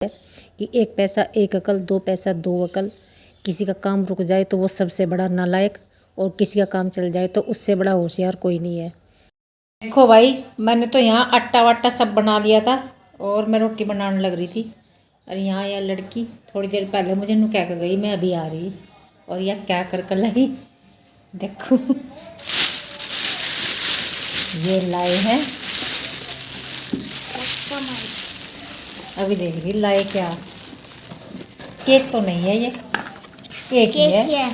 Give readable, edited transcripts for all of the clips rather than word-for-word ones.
कि एक पैसा एक अकल, दो पैसा दो अकल। किसी का काम रुक जाए तो वो सबसे बड़ा नालायक, और किसी का काम चल जाए तो उससे बड़ा होशियार कोई नहीं है। देखो भाई, मैंने तो यहाँ आटा वाटा सब बना लिया था और मैं रोटी बनाने लग रही थी। और यहाँ यह लड़की थोड़ी देर पहले मुझे नु क्या कर गई, मैं अभी आ रही, और यह क्या कर लाई देखो। ये लाए हैं, अभी देख रही लाए क्या। केक तो नहीं है, ये केक ही है।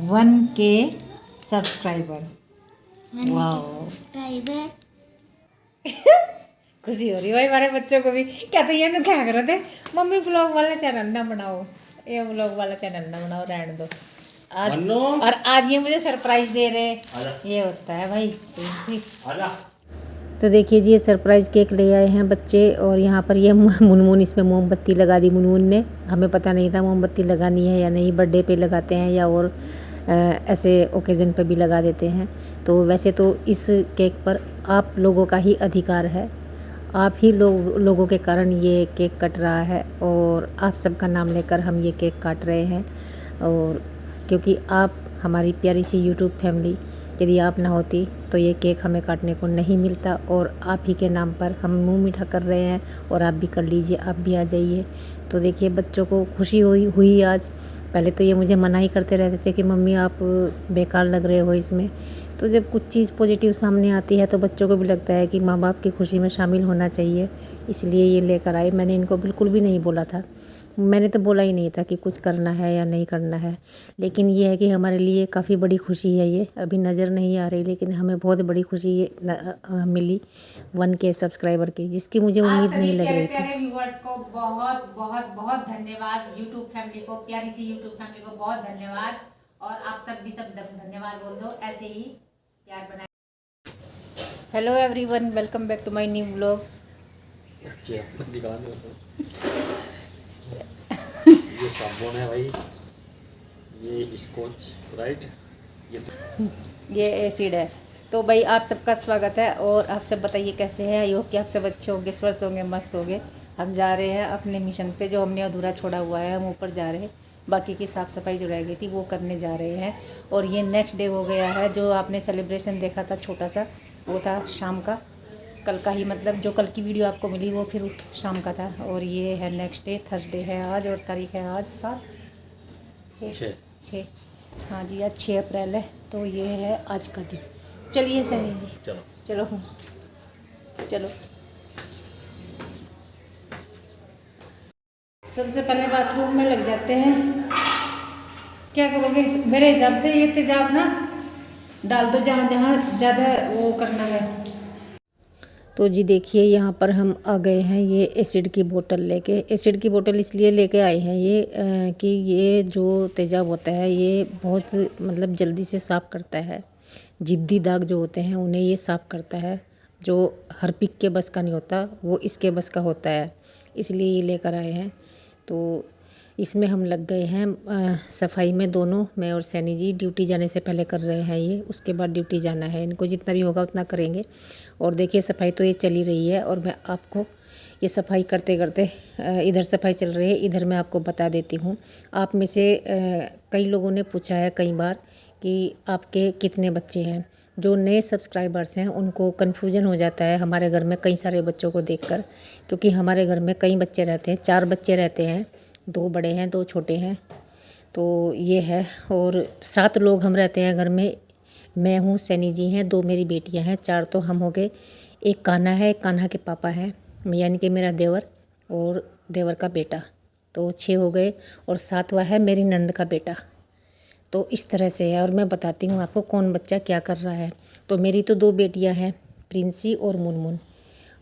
1K subscriber. वाओ, खुशी हो रही भाई हमारे बच्चों को भी। कहते ये ना क्या कर रहे थे, मम्मी ब्लॉग वाला चैनल ना बनाओ, ये ब्लॉग वाला चैनल ना बनाओ, रहने दो आज। और आज ये मुझे सरप्राइज दे रहे, ये होता है भाई प्रिंसी। तो देखिए जी, ये सरप्राइज़ केक ले आए हैं बच्चे, और यहाँ पर ये मुनमुन इसमें मोमबत्ती लगा दी मुनमुन ने। हमें पता नहीं था मोमबत्ती लगानी है या नहीं, बर्थडे पे लगाते हैं या और ऐसे ओकेज़न पे भी लगा देते हैं। तो वैसे तो इस केक पर आप लोगों का ही अधिकार है, आप ही लोगों के कारण ये केक कट रहा है, और आप सबका नाम लेकर हम ये केक काट रहे हैं। और क्योंकि आप हमारी प्यारी सी यूट्यूब फैमिली, यदि आप ना होती तो ये केक हमें काटने को नहीं मिलता, और आप ही के नाम पर हम मुंह मीठा कर रहे हैं। और आप भी कर लीजिए, आप भी आ जाइए। तो देखिए बच्चों को खुशी हुई आज। पहले तो ये मुझे मना ही करते रहते थे कि मम्मी आप बेकार लग रहे हो इसमें। तो जब कुछ चीज़ पॉजिटिव सामने आती है तो बच्चों को भी लगता है कि माँ बाप की खुशी में शामिल होना चाहिए, इसलिए ये लेकर आए। मैंने इनको बिल्कुल भी नहीं बोला था, मैंने तो बोला ही नहीं था कि कुछ करना है या नहीं करना है। लेकिन ये है कि हमारे लिए काफ़ी बड़ी खुशी है, ये अभी नज़र नहीं आ रही, लेकिन हमें बहुत बड़ी खुशी मिली 1K सब्सक्राइबर की, जिसकी मुझे उम्मीद नहीं लग रही थी। प्यारे व्यूअर्स को बहुत बहुत बहुत धन्यवाद, यूट्यूब फैमिली को, प्यारी सी यूट्यूब फैमिली को बहुत धन्यवाद। और आप सब भी सब धन्यवाद बोल दो, ऐसे ही प्यार बनाए। Hello everyone, welcome back to my new vlog. ये साबुन है भाई, ये स्कॉच राइट, ये एसिड है। तो भाई आप सबका स्वागत है, और आप सब बताइए कैसे हैं। आई होप कि आप सब अच्छे होंगे, स्वस्थ होंगे, मस्त होंगे। हम जा रहे हैं अपने मिशन पे, जो हमने अधूरा छोड़ा हुआ है, हम ऊपर जा रहे हैं। बाकी की साफ़ सफाई जो रह गई थी वो करने जा रहे हैं। और ये नेक्स्ट डे हो गया है, जो आपने सेलिब्रेशन देखा था छोटा सा, वो था शाम का, कल का ही, मतलब जो कल की वीडियो आपको मिली वो फिर शाम का था। और ये है नेक्स्ट डे, थर्सडे है आज, और तारीख है आज 6। हाँ जी, आज 6 अप्रैल है। तो ये है आज का दिन। चलिए सनी जी, चलो चलो। सबसे पहले बाथरूम में लग जाते हैं। क्या करोगे, मेरे हिसाब से ये तेजाब ना डाल दो जहाँ जहाँ ज़्यादा वो करना है। तो जी देखिए, यहाँ पर हम आ गए हैं ये एसिड की बोतल लेके। एसिड की बोतल इसलिए लेके आए हैं ये कि ये जो तेजाब होता है ये बहुत मतलब जल्दी से साफ़ करता है। जिद्दी दाग जो होते हैं उन्हें ये साफ़ करता है, जो हर पिक के बस का नहीं होता, वो इसके बस का होता है, इसलिए ये लेकर आए हैं। तो इसमें हम लग गए हैं सफाई में, दोनों, मैं और सैनी जी। ड्यूटी जाने से पहले कर रहे हैं ये, उसके बाद ड्यूटी जाना है इनको, जितना भी होगा उतना करेंगे। और देखिए सफाई तो ये चली रही है, और मैं आपको ये सफाई करते करते, इधर सफाई चल रही है, इधर मैं आपको बता देती हूँ। आप में से कई लोगों ने पूछा है कई बार कि आपके कितने बच्चे हैं। जो नए सब्सक्राइबर्स हैं उनको कन्फ्यूजन हो जाता है हमारे घर में कई सारे बच्चों को देखकर, क्योंकि हमारे घर में कई बच्चे रहते हैं, 4 बच्चे रहते हैं, 2 बड़े हैं 2 छोटे हैं। तो ये है, और 7 लोग हम रहते हैं घर में। मैं हूँ, सैनी जी हैं, 2 मेरी बेटियां हैं, 4 तो हम हो गए। एक कान्हा है, एक कान्हा के पापा हैं, यानी कि मेरा देवर और देवर का बेटा, तो 6 हो गए। और 7वां है मेरी नंद का बेटा। तो इस तरह से है, और मैं बताती हूँ आपको कौन बच्चा क्या कर रहा है। तो मेरी तो 2 बेटियाँ हैं, प्रिंसी और मुनमुन।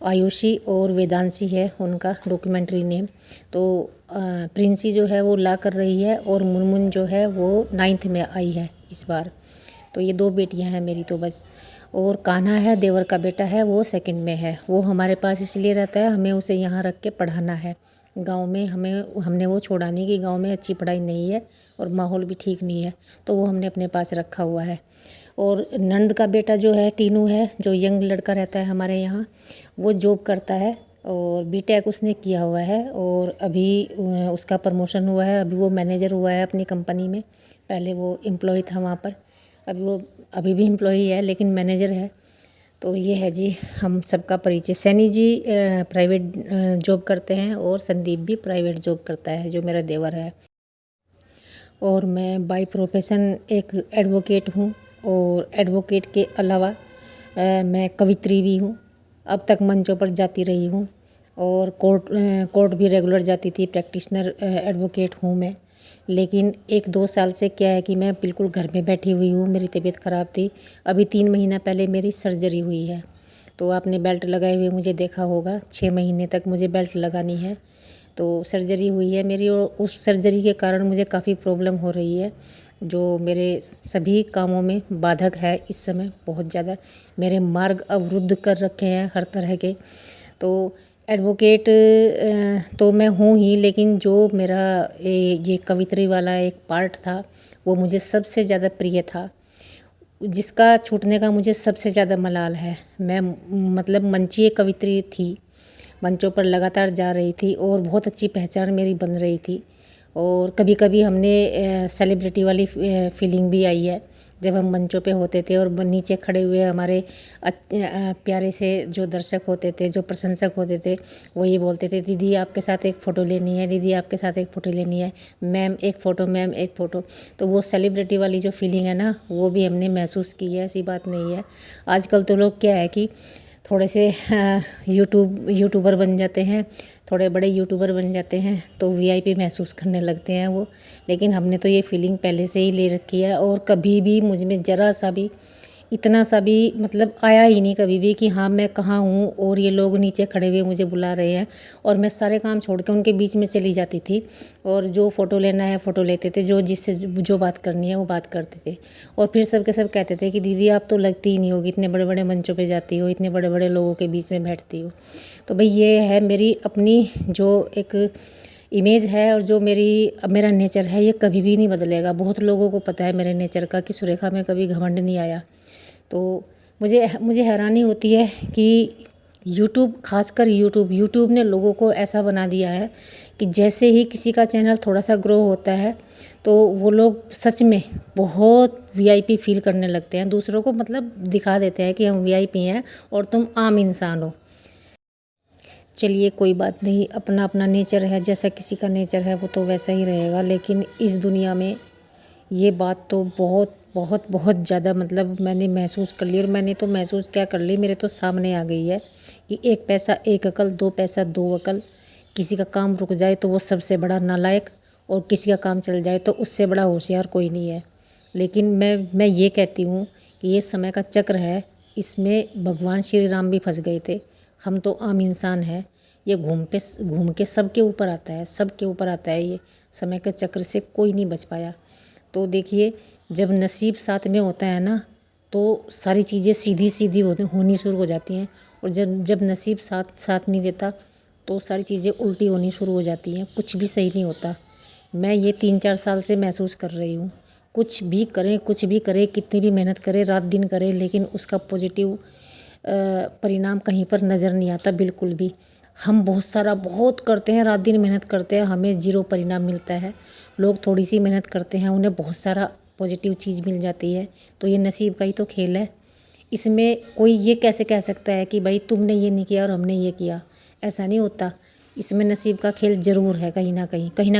आयुषी और वेदांशी है उनका डॉक्यूमेंट्री नेम। तो प्रिंसी जो है वो ला कर रही है, और मुनमुन जो है वो 9th में आई है इस बार। तो ये 2 बेटियां हैं मेरी तो बस। और कान्हा है, देवर का बेटा है, वो 2nd में है। वो हमारे पास इसलिए रहता है, हमें उसे यहाँ रख के पढ़ाना है। गांव में हमने वो छोड़ा नहीं कि गांव में अच्छी पढ़ाई नहीं है और माहौल भी ठीक नहीं है, तो वो हमने अपने पास रखा हुआ है। और नंद का बेटा जो है टीनू है, जो यंग लड़का रहता है हमारे यहाँ, वो जॉब करता है और बीटेक उसने किया हुआ है और अभी उसका प्रमोशन हुआ है। अभी वो मैनेजर हुआ है अपनी कंपनी में। पहले वो एम्प्लॉय था वहाँ पर, अभी भी एम्प्लॉय है लेकिन मैनेजर है। तो ये है जी हम सबका परिचय। सैनी जी प्राइवेट जॉब करते हैं और संदीप भी प्राइवेट जॉब करता है, जो मेरा देवर है। और मैं बाय प्रोफेशन एक एडवोकेट हूँ और एडवोकेट के अलावा मैं कवित्री भी हूँ। अब तक मंचों पर जाती रही हूँ और कोर्ट भी रेगुलर जाती थी। प्रैक्टिशनर एडवोकेट हूँ मैं। लेकिन 1-2 साल से क्या है कि मैं बिल्कुल घर में बैठी हुई हूँ। मेरी तबीयत ख़राब थी। अभी 3 महीना पहले मेरी सर्जरी हुई है। तो आपने बेल्ट लगाए हुए मुझे देखा होगा। 6 महीने तक मुझे बेल्ट लगानी है। तो सर्जरी हुई है मेरी और उस सर्जरी के कारण मुझे काफ़ी प्रॉब्लम हो रही है, जो मेरे सभी कामों में बाधक है इस समय बहुत ज़्यादा। मेरे मार्ग अवरुद्ध कर रखे हैं हर तरह के। तो एडवोकेट तो मैं हूँ ही, लेकिन जो मेरा ये कवित्री वाला एक पार्ट था वो मुझे सबसे ज़्यादा प्रिय था, जिसका छूटने का मुझे सबसे ज़्यादा मलाल है। मैं मतलब मंचीय कवित्री थी, मंचों पर लगातार जा रही थी और बहुत अच्छी पहचान मेरी बन रही थी। और कभी कभी हमने सेलिब्रिटी वाली फीलिंग भी आई है जब हम मंचों पे होते थे और नीचे खड़े हुए हमारे प्यारे से जो दर्शक होते थे, जो प्रशंसक होते थे, वो ये बोलते थे, दीदी आपके साथ एक फ़ोटो लेनी है, दीदी आपके साथ एक फ़ोटो लेनी है, मैम एक फ़ोटो, मैम एक फ़ोटो। तो वो सेलिब्रिटी वाली जो फीलिंग है ना, वो भी हमने महसूस की है। ऐसी बात नहीं है। आजकल तो लोग क्या है कि थोड़े से यूट्यूबर बन जाते हैं, थोड़े बड़े यूट्यूबर बन जाते हैं तो वीआईपी महसूस करने लगते हैं वो। लेकिन हमने तो ये फीलिंग पहले से ही ले रखी है और कभी भी मुझ में ज़रा सा भी, इतना सा भी मतलब आया ही नहीं कभी भी कि हाँ मैं कहाँ हूँ और ये लोग नीचे खड़े हुए मुझे बुला रहे हैं। और मैं सारे काम छोड़ के उनके बीच में चली जाती थी और जो फ़ोटो लेना है फ़ोटो लेते थे, जो जिससे जो बात करनी है वो बात करते थे। और फिर सब के सब कहते थे कि दीदी आप तो लगती ही नहीं होगी, इतने बड़े बड़े मंचों पे जाती हो, इतने बड़े बड़े लोगों के बीच में बैठती हो। तो भाई ये है मेरी अपनी जो एक इमेज है और जो मेरा नेचर है, ये कभी भी नहीं बदलेगा। बहुत लोगों को पता है मेरे नेचर का कि सुरेखा में कभी घमंड नहीं आया। तो मुझे हैरानी होती है कि यूट्यूब, खासकर यूट्यूब ने लोगों को ऐसा बना दिया है कि जैसे ही किसी का चैनल थोड़ा सा ग्रो होता है तो वो लोग सच में बहुत वीआईपी फील करने लगते हैं। दूसरों को मतलब दिखा देते हैं कि हम वीआईपी हैं और तुम आम इंसान हो। चलिए कोई बात नहीं, अपना अपना नेचर है, जैसा किसी का नेचर है वो तो वैसा ही रहेगा। लेकिन इस दुनिया में ये बात तो बहुत बहुत बहुत ज़्यादा मतलब मैंने महसूस कर ली। और मैंने तो महसूस क्या कर ली, मेरे तो सामने आ गई है कि 1 पैसा 1 अकल, 2 पैसा 2 अकल। किसी का काम रुक जाए तो वो सबसे बड़ा नालायक, और किसी का काम चल जाए तो उससे बड़ा होशियार कोई नहीं है। लेकिन मैं ये कहती हूँ कि ये समय का चक्र है, इसमें भगवान श्री राम भी फंस गए थे। हम तो आम इंसान हैं। ये घूम के सबके ऊपर आता है, सबके ऊपर आता है। ये समय के चक्र से कोई नहीं बच पाया। तो देखिए जब नसीब साथ में होता है ना तो सारी चीज़ें सीधी सीधी होनी शुरू हो जाती हैं। और जब नसीब साथ नहीं देता तो सारी चीज़ें उल्टी होनी शुरू हो जाती हैं, कुछ भी सही नहीं होता। मैं ये 3-4 साल से महसूस कर रही हूँ। कुछ भी करें, कितनी भी मेहनत करें, रात दिन करें, लेकिन उसका पॉजिटिव परिणाम कहीं पर नज़र नहीं आता बिल्कुल भी। हम बहुत करते हैं, रात दिन मेहनत करते हैं, हमें 0 परिणाम मिलता है। लोग थोड़ी सी मेहनत करते हैं, उन्हें बहुत सारा पॉजिटिव चीज़ मिल जाती है। तो ये नसीब का ही तो खेल है। इसमें कोई ये कैसे कह सकता है कि भाई तुमने ये नहीं किया और हमने ये किया, ऐसा नहीं होता। इसमें नसीब का खेल ज़रूर है, कहीं ना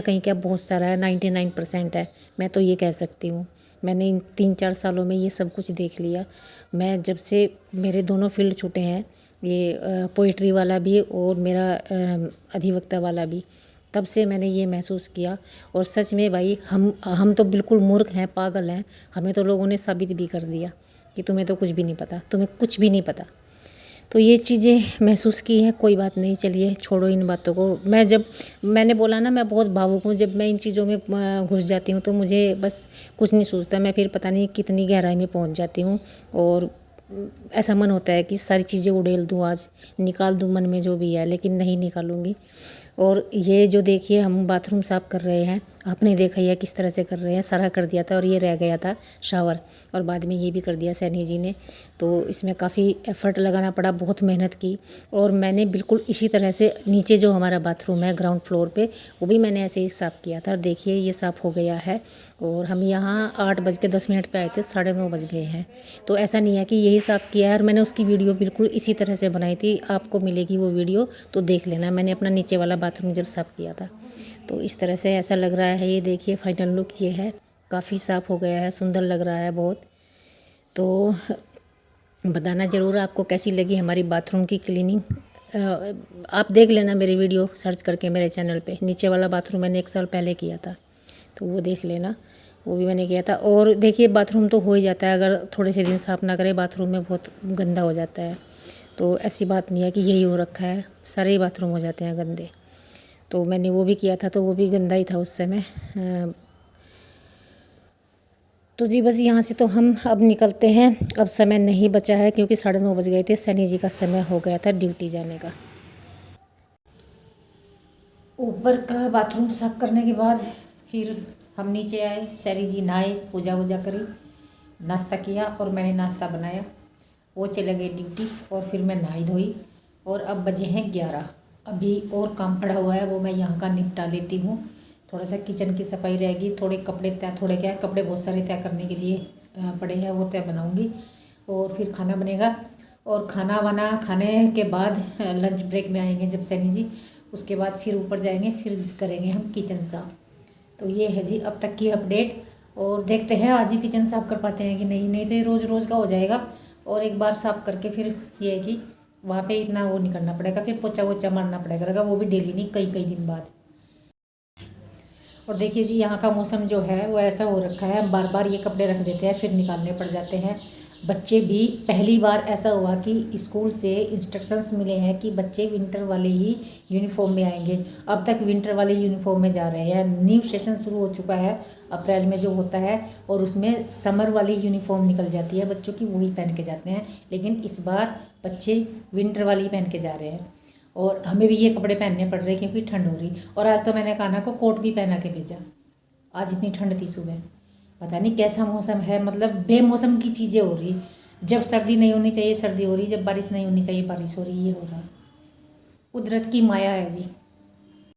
कहीं क्या बहुत सारा है, 99% है। मैं तो ये कह सकती हूँ। मैंने इन 3-4 सालों में ये सब कुछ देख लिया। मैं जब से मेरे दोनों फील्ड छूटे हैं, ये पोइट्री वाला भी और मेरा अधिवक्ता वाला भी, तब से मैंने ये महसूस किया। और सच में भाई हम तो बिल्कुल मूर्ख हैं, पागल हैं। हमें तो लोगों ने साबित भी कर दिया कि तुम्हें तो कुछ भी नहीं पता, तुम्हें कुछ भी नहीं पता। तो ये चीज़ें महसूस की हैं। कोई बात नहीं, चलिए छोड़ो इन बातों को। मैंने बोला ना मैं बहुत भावुक हूँ। जब मैं इन चीज़ों में घुस जाती हूँ तो मुझे बस कुछ नहीं सोचता, मैं फिर पता नहीं कितनी गहराई में पहुँच जाती हूँ। और ऐसा मन होता है कि सारी चीज़ें उड़ेल दूँ, आज निकाल दूँ मन में जो भी है, लेकिन नहीं निकालूँगी। और ये जो देखिए हम बाथरूम साफ़ कर रहे हैं, आपने देखा ही किस तरह से कर रहे हैं, सारा कर दिया था और ये रह गया था शावर, और बाद में ये भी कर दिया सैनी जी ने। तो इसमें काफ़ी एफ़र्ट लगाना पड़ा, बहुत मेहनत की। और मैंने बिल्कुल इसी तरह से नीचे जो हमारा बाथरूम है ग्राउंड फ्लोर पे, वो भी मैंने ऐसे ही साफ़ किया था। और देखिए ये साफ़ हो गया है। और हम यहाँ 8:10 पे आए थे, 9:30 बज गए हैं। तो ऐसा नहीं है कि यही साफ़ किया है, और मैंने उसकी वीडियो बिल्कुल इसी तरह से बनाई थी, आपको मिलेगी वो वीडियो, तो देख लेना। मैंने अपना नीचे वाला बाथरूम जब साफ़ किया था, तो इस तरह से ऐसा लग रहा है। ये देखिए फाइनल लुक ये है, काफ़ी साफ़ हो गया है, सुंदर लग रहा है बहुत। तो बताना ज़रूर आपको कैसी लगी हमारी बाथरूम की क्लीनिंग। आप देख लेना मेरी वीडियो सर्च करके मेरे चैनल पे। नीचे वाला बाथरूम मैंने 1 साल पहले किया था, तो वो देख लेना, वो भी मैंने किया था। और देखिए बाथरूम तो हो ही जाता है, अगर थोड़े से दिन साफ़ ना करें बाथरूम में बहुत गंदा हो जाता है। तो ऐसी बात नहीं है कि यही हो रखा है, सारे ही बाथरूम हो जाते हैं गंदे। तो मैंने वो भी किया था, तो वो भी गंदा ही था उस समय। तो जी बस यहाँ से तो हम अब निकलते हैं, अब समय नहीं बचा है क्योंकि 9:30 बज गए थे, सैनी जी का समय हो गया था ड्यूटी जाने का। ऊपर का बाथरूम साफ करने के बाद फिर हम नीचे आए, सैनी जी नहाए, पूजा वूजा करी, नाश्ता किया और मैंने नाश्ता बनाया। वो चले गए ड्यूटी और फिर मैं नहाई धोई, और अब बजे हैं 11। अभी और काम पड़ा हुआ है, वो मैं यहाँ का निपटा लेती हूँ। थोड़ा सा किचन की सफाई रहेगी, थोड़े कपड़े तय, थोड़े क्या कपड़े बहुत सारे तय करने के लिए पड़े हैं, वो तय बनाऊँगी। और फिर खाना बनेगा, और खाना वाना खाने के बाद लंच ब्रेक में आएंगे जब सैनी जी, उसके बाद फिर ऊपर जाएंगे, फिर करेंगे हम किचन साफ। तो ये है जी अब तक की अपडेट, और देखते हैं आज ही किचन साफ कर पाते हैं कि नहीं तो ये रोज़ रोज़ का हो जाएगा। और एक बार साफ करके फिर ये है कि वहाँ पे इतना वो नहीं करना पड़ेगा, फिर पोछा वोछा मारना पड़ेगा, वो भी डेली नहीं, कई कई दिन बाद। और देखिए जी यहाँ का मौसम जो है वो ऐसा हो रखा है, बार बार ये कपड़े रख देते हैं फिर निकालने पड़ जाते हैं। बच्चे भी पहली बार ऐसा हुआ कि स्कूल से इंस्ट्रक्शंस मिले हैं कि बच्चे विंटर वाले ही यूनिफॉर्म में आएंगे। अब तक विंटर वाले यूनिफॉर्म में जा रहे हैं। न्यू सेशन शुरू हो चुका है अप्रैल में जो होता है, और उसमें समर वाली यूनिफॉर्म निकल जाती है बच्चों की, वही पहन के जाते हैं। लेकिन इस बार बच्चे विंटर वाली पहन के जा रहे हैं, और हमें भी ये कपड़े पहनने पड़ रहे क्योंकि ठंड हो रही। और आज तो मैंने कान्हा को कोट भी पहना के भेजा, आज इतनी ठंड थी सुबह। पता नहीं कैसा मौसम है, मतलब बेमौसम की चीज़ें हो रही। जब सर्दी नहीं होनी चाहिए सर्दी हो रही, जब बारिश नहीं होनी चाहिए बारिश हो रही, ये हो रहा। कुदरत की माया है जी।